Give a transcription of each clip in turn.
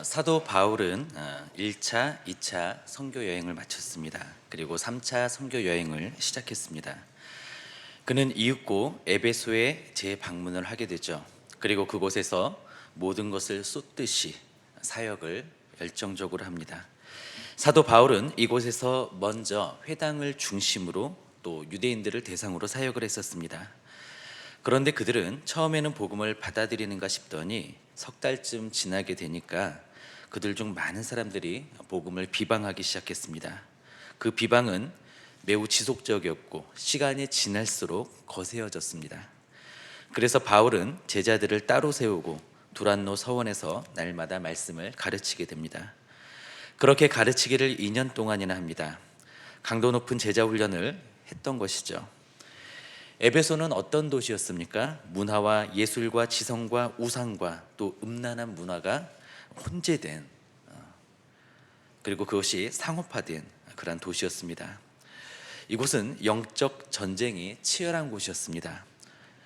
사도 바울은 1차, 2차 선교 여행을 마쳤습니다. 그리고 3차 선교 여행을 시작했습니다. 그는 이윽고 에베소에 재방문을 하게 되죠. 그리고 그곳에서 모든 것을 쏟듯이 사역을 열정적으로 합니다. 사도 바울은 이곳에서 먼저 회당을 중심으로 또 유대인들을 대상으로 사역을 했었습니다. 그런데 그들은 처음에는 복음을 받아들이는가 싶더니 석 달쯤 지나게 되니까 그들 중 많은 사람들이 복음을 비방하기 시작했습니다. 그 비방은 매우 지속적이었고 시간이 지날수록 거세어졌습니다. 그래서 바울은 제자들을 따로 세우고 두란노 서원에서 날마다 말씀을 가르치게 됩니다. 그렇게 가르치기를 2년 동안이나 합니다. 강도 높은 제자 훈련을 했던 것이죠. 에베소는 어떤 도시였습니까? 문화와 예술과 지성과 우상과 또 음란한 문화가 혼재된, 그리고 그것이 상업화된 그러한 도시였습니다. 이곳은 영적 전쟁이 치열한 곳이었습니다.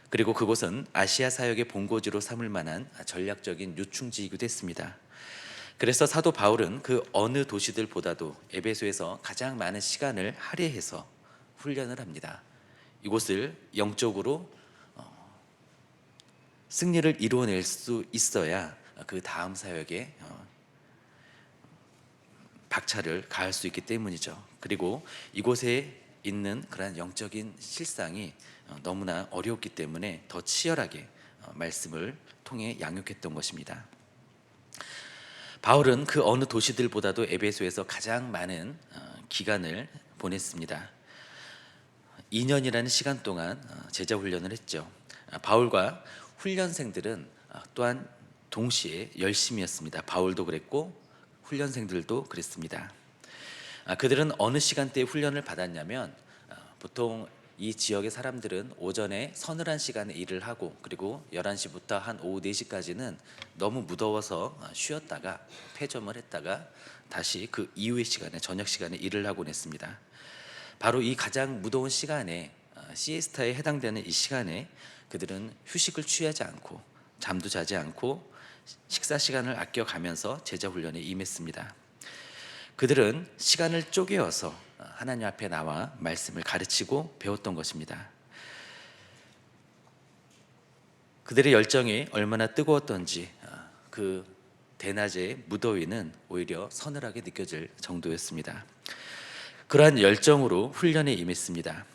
그리고 그곳은 아시아 사역의 본고지로 삼을 만한 전략적인 요충지이기도 했습니다. 그래서 사도 바울은 그 어느 도시들보다도 에베소에서 가장 많은 시간을 할애해서 훈련을 합니다. 이곳을 영적으로 승리를 이루어낼 수 있어야 그 다음 사역에 박차를 가할 수 있기 때문이죠. 그리고 이곳에 있는 그러한 영적인 실상이 너무나 어려웠기 때문에 더 치열하게 말씀을 통해 양육했던 것입니다. 바울은 그 어느 도시들보다도 에베소에서 가장 많은 기간을 보냈습니다. 2년이라는 시간 동안 제자 훈련을 했죠. 바울과 훈련생들은 또한 동시에 열심히 했습니다. 바울도 그랬고 훈련생들도 그랬습니다. 그들은 어느 시간대에 훈련을 받았냐면 보통 이 지역의 사람들은 오전에 서늘한 시간에 일을 하고 그리고 11시부터 한 오후 4시까지는 너무 무더워서 쉬었다가 폐점을 했다가 다시 그 이후의 시간에 저녁 시간에 일을 하곤 했습니다. 바로 이 가장 무더운 시간에 시에스타에 해당되는 이 시간에 그들은 휴식을 취하지 않고 잠도 자지 않고 식사 시간을 아껴가면서 제자 훈련에 임했습니다. 그들은 시간을 쪼개어서 하나님 앞에 나와 말씀을 가르치고 배웠던 것입니다. 그들의 열정이 얼마나 뜨거웠던지 그 대낮의 무더위는 오히려 서늘하게 느껴질 정도였습니다. 그러한 열정으로 훈련에 임했습니다.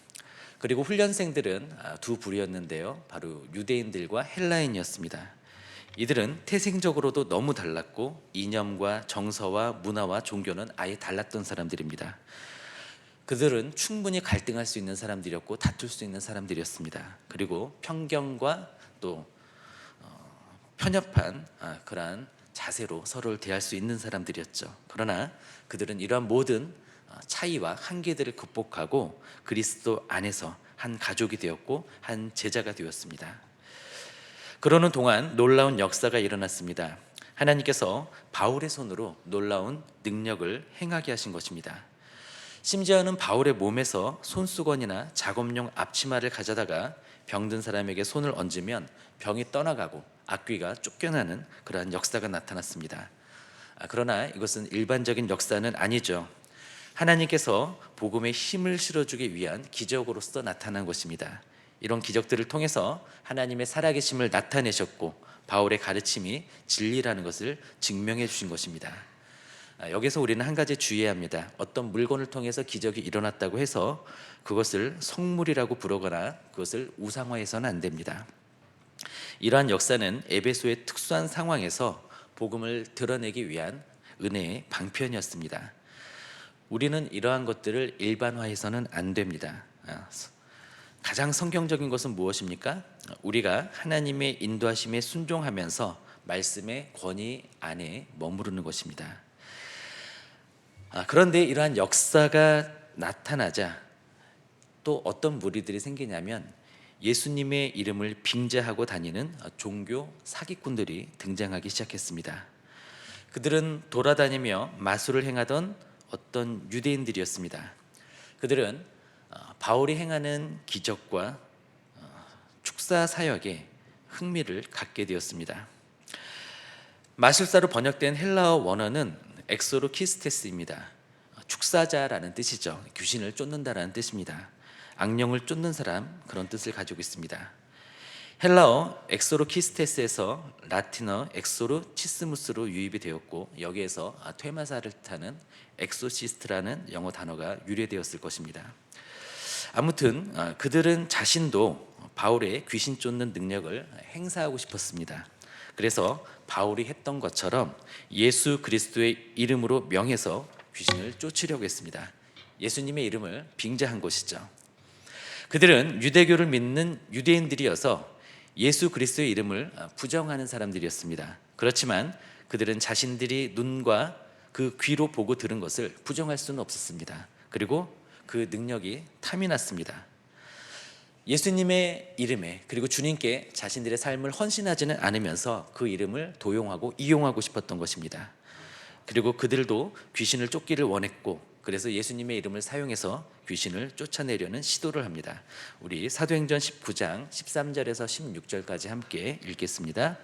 그리고 훈련생들은 두 부류였는데요. 바로 유대인들과 헬라인이었습니다. 이들은 태생적으로도 너무 달랐고 이념과 정서와 문화와 종교는 아예 달랐던 사람들입니다. 그들은 충분히 갈등할 수 있는 사람들이었고 다툴 수 있는 사람들이었습니다. 그리고 편견과 또 편협한 그러한 자세로 서로를 대할 수 있는 사람들이었죠. 그러나 그들은 이러한 모든 차이와 한계들을 극복하고 그리스도 안에서 한 가족이 되었고 한 제자가 되었습니다. 그러는 동안 놀라운 역사가 일어났습니다. 하나님께서 바울의 손으로 놀라운 능력을 행하게 하신 것입니다. 심지어는 바울의 몸에서 손수건이나 작업용 앞치마를 가져다가 병든 사람에게 손을 얹으면 병이 떠나가고 악귀가 쫓겨나는 그러한 역사가 나타났습니다. 그러나 이것은 일반적인 역사는 아니죠. 하나님께서 복음에 힘을 실어주기 위한 기적으로서 나타난 것입니다. 이런 기적들을 통해서 하나님의 살아계심을 나타내셨고 바울의 가르침이 진리라는 것을 증명해 주신 것입니다. 여기서 우리는 한 가지 주의해야 합니다. 어떤 물건을 통해서 기적이 일어났다고 해서 그것을 성물이라고 부르거나 그것을 우상화해서는 안 됩니다. 이러한 역사는 에베소의 특수한 상황에서 복음을 드러내기 위한 은혜의 방편이었습니다. 우리는 이러한 것들을 일반화해서는 안 됩니다. 가장 성경적인 것은 무엇입니까? 우리가 하나님의 인도하심에 순종하면서 말씀의 권위 안에 머무르는 것입니다. 그런데 이러한 역사가 나타나자 또 어떤 무리들이 생기냐면 예수님의 이름을 빙자하고 다니는 종교 사기꾼들이 등장하기 시작했습니다. 그들은 돌아다니며 마술을 행하던 어떤 유대인들이었습니다. 그들은 바울이 행하는 기적과 축사 사역에 흥미를 갖게 되었습니다. 마술사로 번역된 헬라어 원어는 엑소로키스테스입니다. 축사자라는 뜻이죠. 귀신을 쫓는다라는 뜻입니다. 악령을 쫓는 사람, 그런 뜻을 가지고 있습니다. 헬라어 엑소로키스테스에서 라틴어 엑소르치스무스로 유입이 되었고, 여기에서 퇴마사를 뜻하는 엑소시스트라는 영어 단어가 유래되었을 것입니다. 아무튼 그들은 자신도 바울의 귀신 쫓는 능력을 행사하고 싶었습니다. 그래서 바울이 했던 것처럼 예수 그리스도의 이름으로 명해서 귀신을 쫓으려고 했습니다. 예수님의 이름을 빙자한 것이죠. 그들은 유대교를 믿는 유대인들이어서 예수 그리스도의 이름을 부정하는 사람들이었습니다. 그렇지만 그들은 자신들이 눈과 그 귀로 보고 들은 것을 부정할 수는 없었습니다. 그리고 그 능력이 탐이 났습니다. 예수님의 이름에, 그리고 주님께 자신들의 삶을 헌신하지는 않으면서 그 이름을 도용하고 이용하고 싶었던 것입니다. 그리고 그들도 귀신을 쫓기를 원했고, 그래서 예수님의 이름을 사용해서 귀신을 쫓아내려는 시도를 합니다. 우리 사도행전 19장 13절에서 16절까지 함께 읽겠습니다.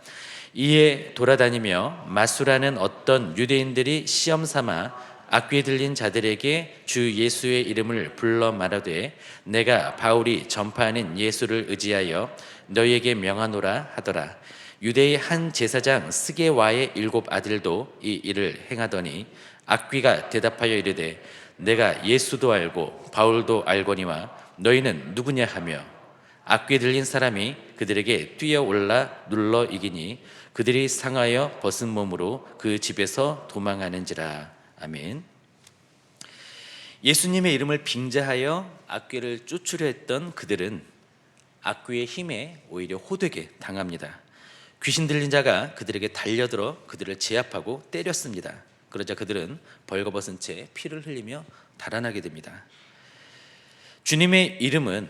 이에 돌아다니며 마수라는 어떤 유대인들이 시험 삼아 악귀 들린 자들에게 주 예수의 이름을 불러 말하되 내가 바울이 전파하는 예수를 의지하여 너희에게 명하노라 하더라. 유대의 한 제사장 스게와의 7 아들도 이 일을 행하더니 악귀가 대답하여 이르되 내가 예수도 알고 바울도 알거니와 너희는 누구냐 하며 악귀 들린 사람이 그들에게 뛰어올라 눌러 이기니 그들이 상하여 벗은 몸으로 그 집에서 도망하는지라. 아멘. 예수님의 이름을 빙자하여 악귀를 쫓으려 했던 그들은 악귀의 힘에 오히려 호되게 당합니다. 귀신 들린 자가 그들에게 달려들어 그들을 제압하고 때렸습니다. 그러자 그들은 벌거벗은 채 피를 흘리며 달아나게 됩니다. 주님의 이름은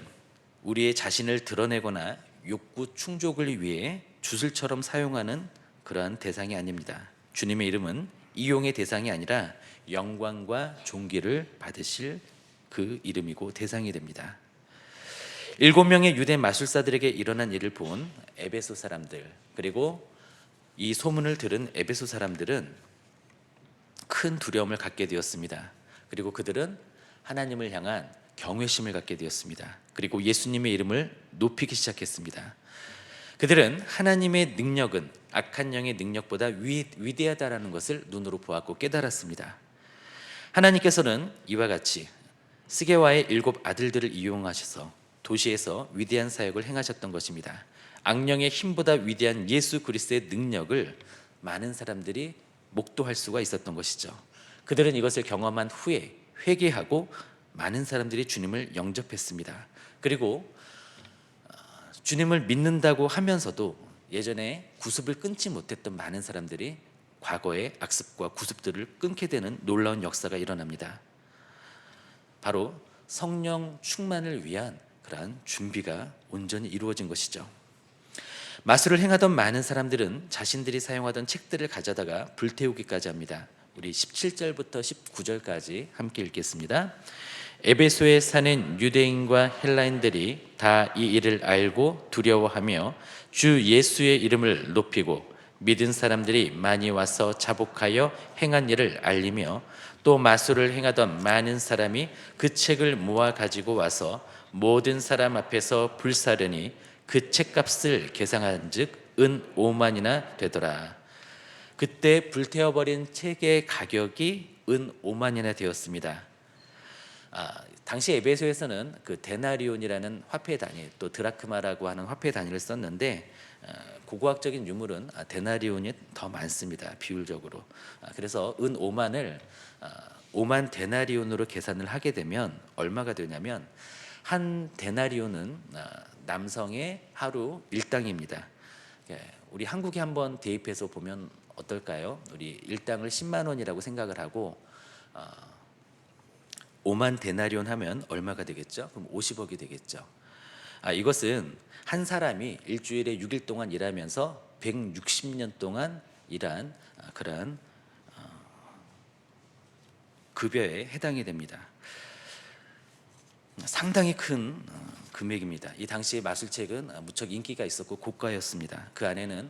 우리의 자신을 드러내거나 욕구 충족을 위해 주술처럼 사용하는 그러한 대상이 아닙니다. 주님의 이름은 이용의 대상이 아니라 영광과 존귀를 받으실 그 이름이고 대상이 됩니다. 7명의 유대 마술사들에게 일어난 일을 본 에베소 사람들, 그리고 이 소문을 들은 에베소 사람들은 큰 두려움을 갖게 되었습니다. 그리고 그들은 하나님을 향한 경외심을 갖게 되었습니다. 그리고 예수님의 이름을 높이기 시작했습니다. 그들은 하나님의 능력은 악한 영의 능력보다 위대하다라는 것을 눈으로 보았고 깨달았습니다. 하나님께서는 이와 같이 스게와의 7 아들들을 이용하셔서 도시에서 위대한 사역을 행하셨던 것입니다. 악령의 힘보다 위대한 예수 그리스도의 능력을 많은 사람들이 목도할 수가 있었던 것이죠. 그들은 이것을 경험한 후에 회개하고 많은 사람들이 주님을 영접했습니다. 그리고 주님을 믿는다고 하면서도 예전에 구습을 끊지 못했던 많은 사람들이 과거의 악습과 구습들을 끊게 되는 놀라운 역사가 일어납니다. 바로 성령 충만을 위한 그러한 준비가 온전히 이루어진 것이죠. 마술을 행하던 많은 사람들은 자신들이 사용하던 책들을 가져다가 불태우기까지 합니다. 우리 17절부터 19절까지 함께 읽겠습니다. 에베소에 사는 유대인과 헬라인들이 다 이 일을 알고 두려워하며 주 예수의 이름을 높이고 믿은 사람들이 많이 와서 자복하여 행한 일을 알리며 또 마술을 행하던 많은 사람이 그 책을 모아 가지고 와서 모든 사람 앞에서 불사르니 그 책값을 계산한즉 은 5만이나 되더라. 그때 불태워버린 책의 가격이 은 5만이나 되었습니다. 당시 에베소에서는 그 데나리온이라는 화폐 단위, 또 드라크마라고 하는 화폐 단위를 썼는데 고고학적인 유물은 데나리온이 더 많습니다. 비율적으로. 그래서 은 5만을 5만 데나리온으로 계산을 하게 되면 얼마가 되냐면 한 데나리온은 남성의 하루 일당입니다. 우리 한국에 한번 대입해서 보면 어떨까요? 우리 일당을 10만 원이라고 생각을 하고 5만 데나리온 하면 얼마가 되겠죠? 그럼 50억이 되겠죠. 이것은 한 사람이 일주일에 6일 동안 일하면서 160년 동안 일한 그러한 급여에 해당이 됩니다. 상당히 큰 금액입니다. 이 당시의 마술책은 무척 인기가 있었고 고가였습니다. 그 안에는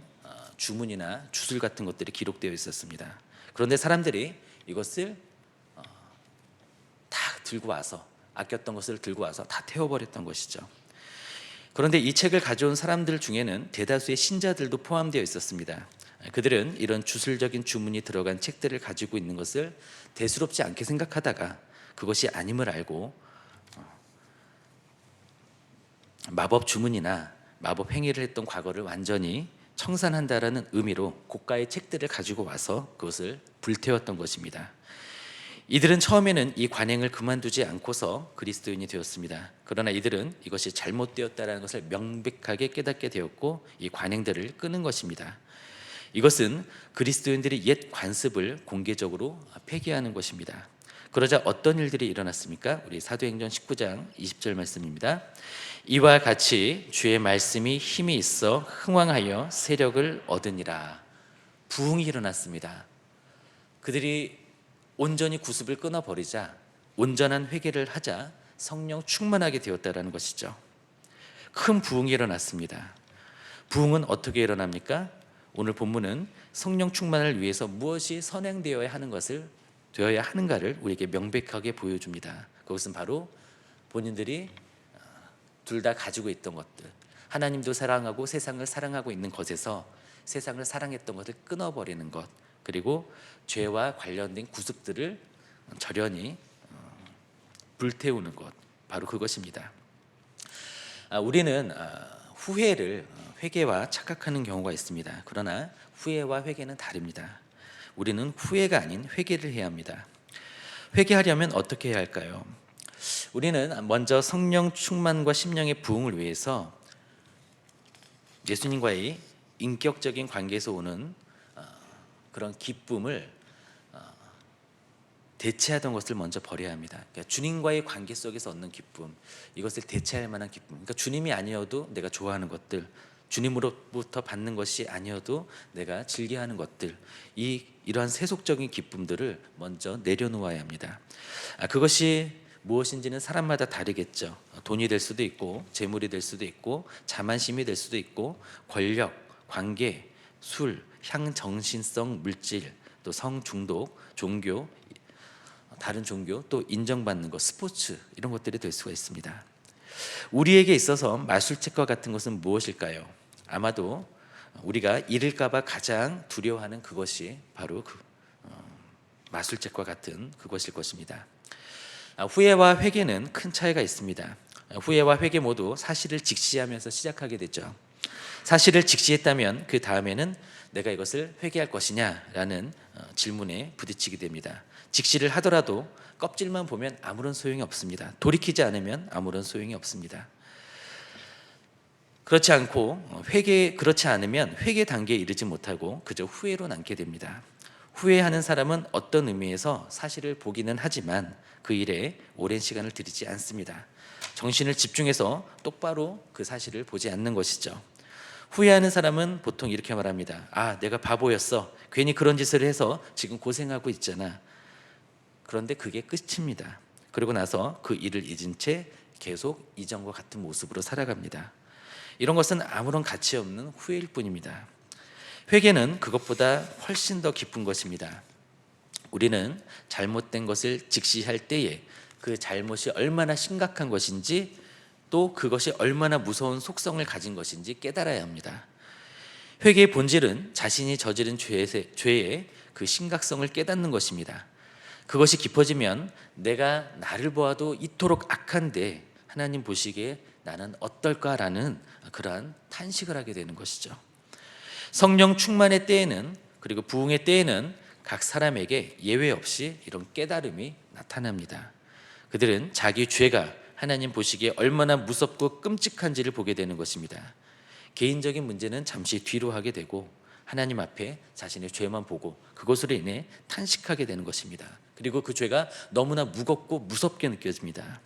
주문이나 주술 같은 것들이 기록되어 있었습니다. 그런데 사람들이 이것을 다 들고 와서 아꼈던 것을 들고 와서 다 태워버렸던 것이죠. 그런데 이 책을 가져온 사람들 중에는 대다수의 신자들도 포함되어 있었습니다. 그들은 이런 주술적인 주문이 들어간 책들을 가지고 있는 것을 대수롭지 않게 생각하다가 그것이 아님을 알고 마법 주문이나 마법 행위를 했던 과거를 완전히 청산한다라는 의미로 고가의 책들을 가지고 와서 그것을 불태웠던 것입니다. 이들은 처음에는 이 관행을 그만두지 않고서 그리스도인이 되었습니다. 그러나 이들은 이것이 잘못되었다는 것을 명백하게 깨닫게 되었고 이 관행들을 끄는 것입니다. 이것은 그리스도인들의 옛 관습을 공개적으로 폐기하는 것입니다. 그러자 어떤 일들이 일어났습니까? 우리 사도행전 19장 20절 말씀입니다. 이와 같이 주의 말씀이 힘이 있어 흥왕하여 세력을 얻으니라. 부흥이 일어났습니다. 그들이 온전히 구습을 끊어버리자, 온전한 회개를 하자 성령 충만하게 되었다라는 것이죠. 큰 부흥이 일어났습니다. 부흥은 어떻게 일어납니까? 오늘 본문은 성령 충만을 위해서 무엇이 선행되어야 하는가를 우리에게 명백하게 보여줍니다. 그것은 바로 본인들이 둘 다 가지고 있던 것들, 하나님도 사랑하고 세상을 사랑하고 있는 것에서 세상을 사랑했던 것을 끊어버리는 것, 그리고 죄와 관련된 구습들을 절연히 불태우는 것, 바로 그것입니다. 우리는 후회를 회개와 착각하는 경우가 있습니다. 그러나 후회와 회개는 다릅니다. 우리는 후회가 아닌 회개를 해야 합니다. 회개하려면 어떻게 해야 할까요? 우리는 먼저 성령 충만과 심령의 부흥을 위해서 예수님과의 인격적인 관계에서 오는 그런 기쁨을 대체하던 것을 먼저 버려야 합니다. 그러니까 주님과의 관계 속에서 얻는 기쁨, 이것을 대체할 만한 기쁨, 그러니까 주님이 아니어도 내가 좋아하는 것들, 주님으로부터 받는 것이 아니어도 내가 즐겨하는 것들, 이러한 세속적인 기쁨들을 먼저 내려놓아야 합니다. 그것이 무엇인지는 사람마다 다르겠죠. 돈이 될 수도 있고 재물이 될 수도 있고 자만심이 될 수도 있고 권력, 관계, 술, 향정신성 물질, 또 성중독, 종교, 다른 종교, 또 인정받는 것, 스포츠, 이런 것들이 될 수가 있습니다. 우리에게 있어서 마술책과 같은 것은 무엇일까요? 아마도 우리가 잃을까 봐 가장 두려워하는 그것이 바로 마술책과 같은 그것일 것입니다. 후회와 회개는 큰 차이가 있습니다. 후회와 회개 모두 사실을 직시하면서 시작하게 되죠. 사실을 직시했다면 그 다음에는 내가 이것을 회개할 것이냐라는 질문에 부딪히게 됩니다. 직시를 하더라도 껍질만 보면 아무런 소용이 없습니다. 돌이키지 않으면 아무런 소용이 없습니다. 그렇지 않으면 회개 단계에 이르지 못하고 그저 후회로 남게 됩니다. 후회하는 사람은 어떤 의미에서 사실을 보기는 하지만 그 일에 오랜 시간을 들이지 않습니다. 정신을 집중해서 똑바로 그 사실을 보지 않는 것이죠. 후회하는 사람은 보통 이렇게 말합니다. 내가 바보였어. 괜히 그런 짓을 해서 지금 고생하고 있잖아. 그런데 그게 끝입니다. 그러고 나서 그 일을 잊은 채 계속 이전과 같은 모습으로 살아갑니다. 이런 것은 아무런 가치 없는 후회일 뿐입니다. 회개는 그것보다 훨씬 더 깊은 것입니다. 우리는 잘못된 것을 직시할 때에 그 잘못이 얼마나 심각한 것인지, 또 그것이 얼마나 무서운 속성을 가진 것인지 깨달아야 합니다. 회개의 본질은 자신이 저지른 죄의 그 심각성을 깨닫는 것입니다. 그것이 깊어지면 내가 나를 보아도 이토록 악한데 하나님 보시기에 나는 어떨까라는 그러한 탄식을 하게 되는 것이죠. 성령 충만의 때에는, 그리고 부흥의 때에는 각 사람에게 예외 없이 이런 깨달음이 나타납니다. 그들은 자기 죄가 하나님 보시기에 얼마나 무섭고 끔찍한지를 보게 되는 것입니다. 개인적인 문제는 잠시 뒤로 하게 되고 하나님 앞에 자신의 죄만 보고 그것으로 인해 탄식하게 되는 것입니다. 그리고 그 죄가 너무나 무겁고 무섭게 느껴집니다.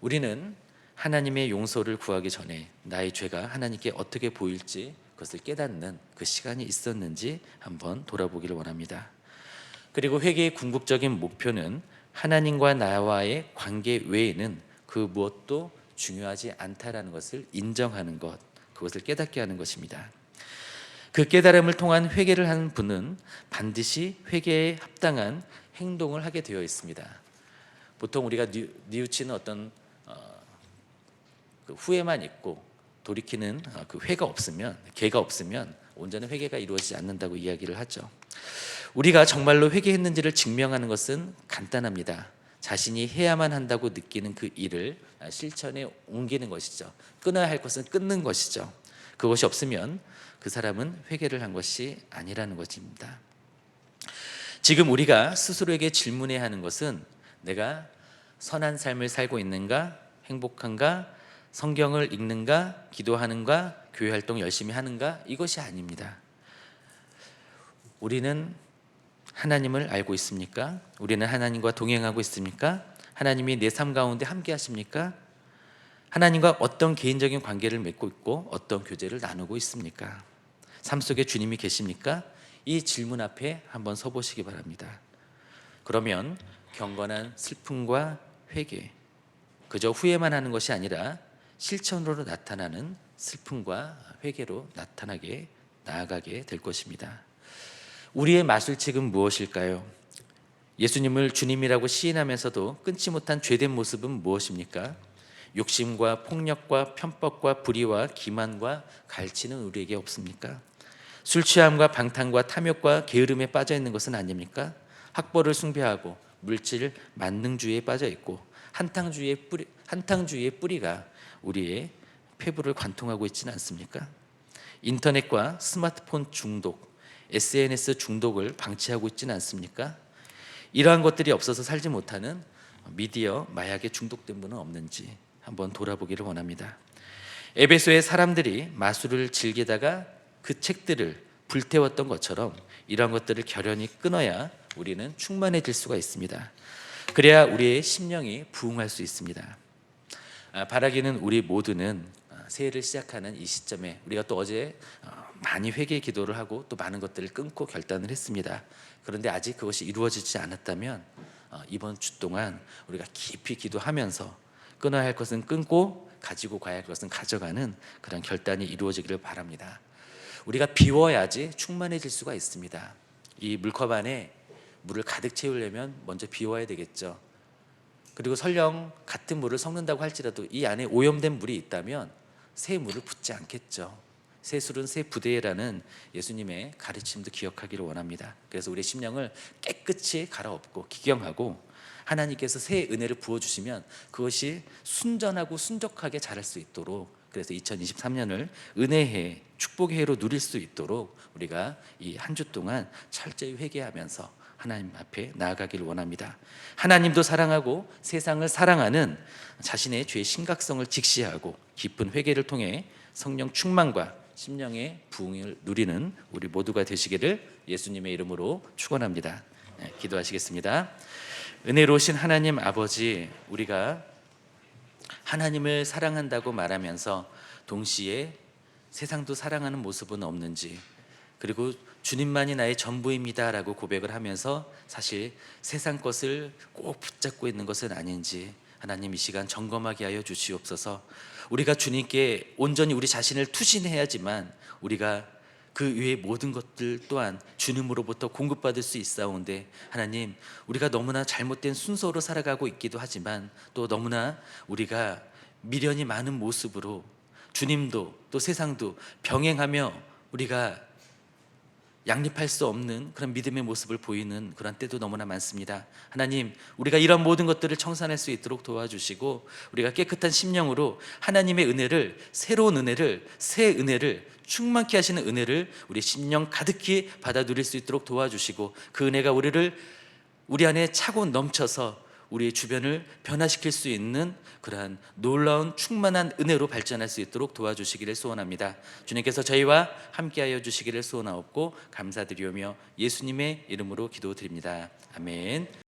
우리는 하나님의 용서를 구하기 전에 나의 죄가 하나님께 어떻게 보일지 그것을 깨닫는 그 시간이 있었는지 한번 돌아보기를 원합니다. 그리고 회개의 궁극적인 목표는 하나님과 나와의 관계 외에는 그 무엇도 중요하지 않다라는 것을 인정하는 것, 그것을 깨닫게 하는 것입니다. 그 깨달음을 통한 회개를 하는 분은 반드시 회개에 합당한 행동을 하게 되어 있습니다. 보통 우리가 뉘우치는 어떤 그 후회만 있고 돌이키는 그 회가 없으면, 계가 없으면 온전한 회개가 이루어지지 않는다고 이야기를 하죠. 우리가 정말로 회개했는지를 증명하는 것은 간단합니다. 자신이 해야만 한다고 느끼는 그 일을 실천에 옮기는 것이죠. 끊어야 할 것은 끊는 것이죠. 그것이 없으면 그 사람은 회개를 한 것이 아니라는 것입니다. 지금 우리가 스스로에게 질문해야 하는 것은 내가 선한 삶을 살고 있는가, 행복한가, 성경을 읽는가, 기도하는가, 교회 활동 열심히 하는가, 이것이 아닙니다. 우리는 하나님을 알고 있습니까? 우리는 하나님과 동행하고 있습니까? 하나님이 내 삶 가운데 함께 하십니까? 하나님과 어떤 개인적인 관계를 맺고 있고 어떤 교제를 나누고 있습니까? 삶 속에 주님이 계십니까? 이 질문 앞에 한번 서보시기 바랍니다. 그러면 경건한 슬픔과 회개, 그저 후회만 하는 것이 아니라 실천으로 나타나는 슬픔과 회개로 나아가게 될 것입니다. 우리의 마술책은 무엇일까요? 예수님을 주님이라고 시인하면서도 끊지 못한 죄된 모습은 무엇입니까? 욕심과 폭력과 편법과 불의와 기만과 갈취는 우리에게 없습니까? 술 취함과 방탕과 탐욕과 게으름에 빠져 있는 것은 아닙니까? 학벌을 숭배하고 물질 만능주의에 빠져 있고 한탕주의의 뿌리가 우리의 폐부를 관통하고 있지는 않습니까? 인터넷과 스마트폰 중독, SNS 중독을 방치하고 있지는 않습니까? 이러한 것들이 없어서 살지 못하는 미디어, 마약에 중독된 분은 없는지 한번 돌아보기를 원합니다. 에베소의 사람들이 마술을 즐기다가 그 책들을 불태웠던 것처럼 이러한 것들을 결연히 끊어야 우리는 충만해질 수가 있습니다. 그래야 우리의 심령이 부흥할 수 있습니다. 바라기는 우리 모두는 새해를 시작하는 이 시점에 우리가 또 어제 많이 회개 기도를 하고 또 많은 것들을 끊고 결단을 했습니다. 그런데 아직 그것이 이루어지지 않았다면 이번 주 동안 우리가 깊이 기도하면서 끊어야 할 것은 끊고 가지고 가야 할 것은 가져가는 그런 결단이 이루어지기를 바랍니다. 우리가 비워야지 충만해질 수가 있습니다. 이 물컵 안에 물을 가득 채우려면 먼저 비워야 되겠죠. 그리고 설령 같은 물을 섞는다고 할지라도 이 안에 오염된 물이 있다면 새 물을 붓지 않겠죠. 새 술은 새 부대라는 예수님의 가르침도 기억하기를 원합니다. 그래서 우리의 심령을 깨끗이 갈아엎고 기경하고 하나님께서 새 은혜를 부어주시면 그것이 순전하고 순적하게 자랄 수 있도록, 그래서 2023년을 은혜해, 축복의 해로 누릴 수 있도록 우리가 이 한 주 동안 철저히 회개하면서 하나님 앞에 나아가기를 원합니다. 하나님도 사랑하고 세상을 사랑하는 자신의 죄의 심각성을 직시하고 깊은 회개를 통해 성령 충만과 심령의 부흥을 누리는 우리 모두가 되시기를 예수님의 이름으로 축원합니다. 기도하시겠습니다. 은혜로우신 하나님 아버지, 우리가 하나님을 사랑한다고 말하면서 동시에 세상도 사랑하는 모습은 없는지, 그리고 주님만이 나의 전부입니다 라고 고백을 하면서 사실 세상 것을 꼭 붙잡고 있는 것은 아닌지 하나님 이 시간 점검하게 하여 주시옵소서. 우리가 주님께 온전히 우리 자신을 투신해야지만 우리가 그 외의 모든 것들 또한 주님으로부터 공급받을 수 있사온데, 하나님 우리가 너무나 잘못된 순서로 살아가고 있기도 하지만 또 너무나 우리가 미련이 많은 모습으로 주님도 또 세상도 병행하며 우리가 양립할 수 없는 그런 믿음의 모습을 보이는 그런 때도 너무나 많습니다. 하나님, 우리가 이런 모든 것들을 청산할 수 있도록 도와주시고 우리가 깨끗한 심령으로 하나님의 은혜를, 새로운 은혜를, 새 은혜를, 충만케 하시는 은혜를 우리 심령 가득히 받아 누릴 수 있도록 도와주시고 그 은혜가 우리 안에 차고 넘쳐서 우리의 주변을 변화시킬 수 있는 그러한 놀라운 충만한 은혜로 발전할 수 있도록 도와주시기를 소원합니다. 주님께서 저희와 함께하여 주시기를 소원하옵고 감사드리오며 예수님의 이름으로 기도드립니다. 아멘.